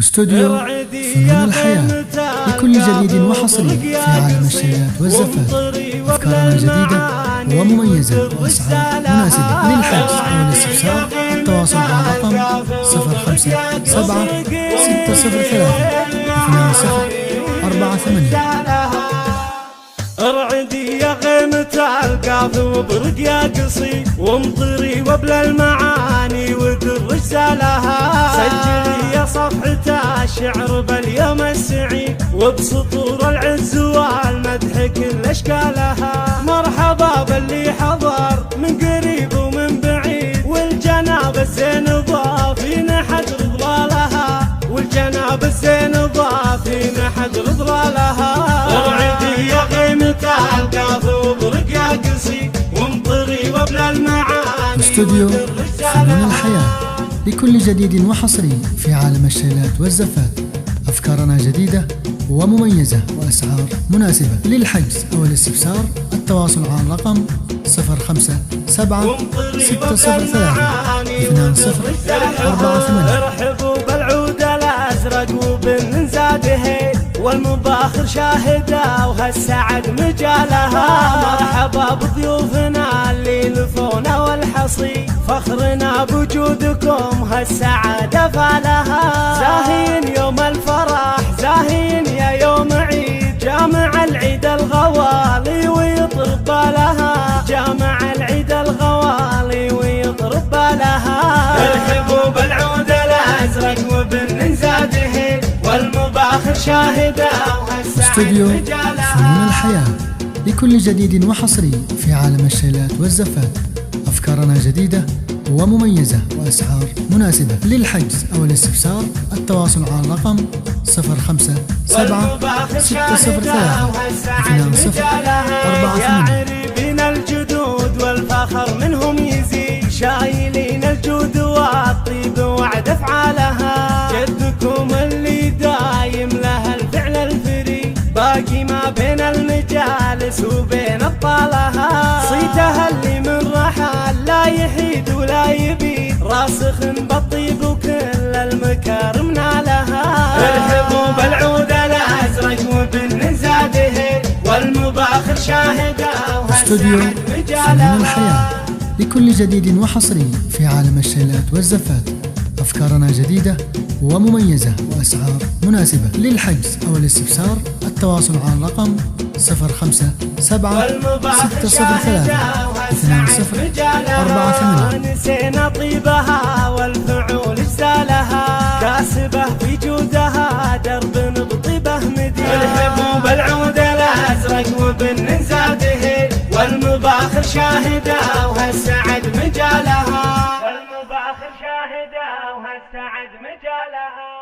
واستوديو فنون الحياة لكل جديد وحصري في عالم الشيلات والزفات. أفكارنا جديدة ومميزة وأسعار مناسبة. للحجز أو الاستفسار التواصل على رقم 057-603-2048. ارعدي يا غيمة القاف وبرق يا قصي وامطري وبلا المعاني وترسالها. سجلي يا صفحة الشعر باليوم السعيد وبسطور العز والمدح كل اشكالها. مرحبا باللي حضر من قريب ومن بعيد والجناب الزين ضافين حجر ضلالها. والجناب الزين ضافين حجر ضلالها. ارعدي يا غيمة القاف وبرق يا قصي وامطري وبلا المعاني. استوديو فنون الحياة لكل جديد وحصري في عالم الشيلات والزفات. أفكارنا جديدة ومميزة وأسعار مناسبة. للحجز أو الاستفسار التواصل على الرقم 057-603-2048. ارحبوا بالعود الأزرق وبالنزاده والمباخر شاهدة وهالسعد مجالها. مرحبا بضيوفنا اللي لفونا والحصي فخرنا بوجودكم هالسعادة فالها. زاهين يوم الفرح زاهين يا يوم عيد جامع العيد الغوالي ويطرب لها. جامع العيد الغوالي ويطرب لها. ارحبوا بالعود الأزرق وبالنزاده والمباخر شاهدة استوديو فنون الحياة لكل جديد وحصري في عالم الشيلات والزفات. أفكارنا جديدة ومميزة وأسعار مناسبة. للحجز أو الاستفسار التواصل على الرقم 057-603-2048. عريبين الجدود والفخر منهم يزيد شايلين الجود والطيب وعد افعالها. جدكم اللي دايم له الفعل الفري باقي ما بين المجالس وبين ابطالها. صيتها اللي من رحال لا يحيد ولا يبيد راسخ بالطيب وكل المكارم نالها. ارحبوا بالعود الازرق وبالنزاده والمباخر شاهده. استوديو فنون الحياة لكل جديد وحصري في عالم الشيلات والزفات. أفكارنا جديدة ومميزة وأسعار مناسبة. للحجز أو الاستفسار التواصل على الرقم 057-603-2048. نسينا طيبها والفعول اجزالها كاسبة في جودها درب بطيبه مدين. ارحبوا بالعود الأزرق وبالنزاده والمباخر شاهدة وهالسعد مجالها. والمباخر شاهدة وهالسعد مجالها.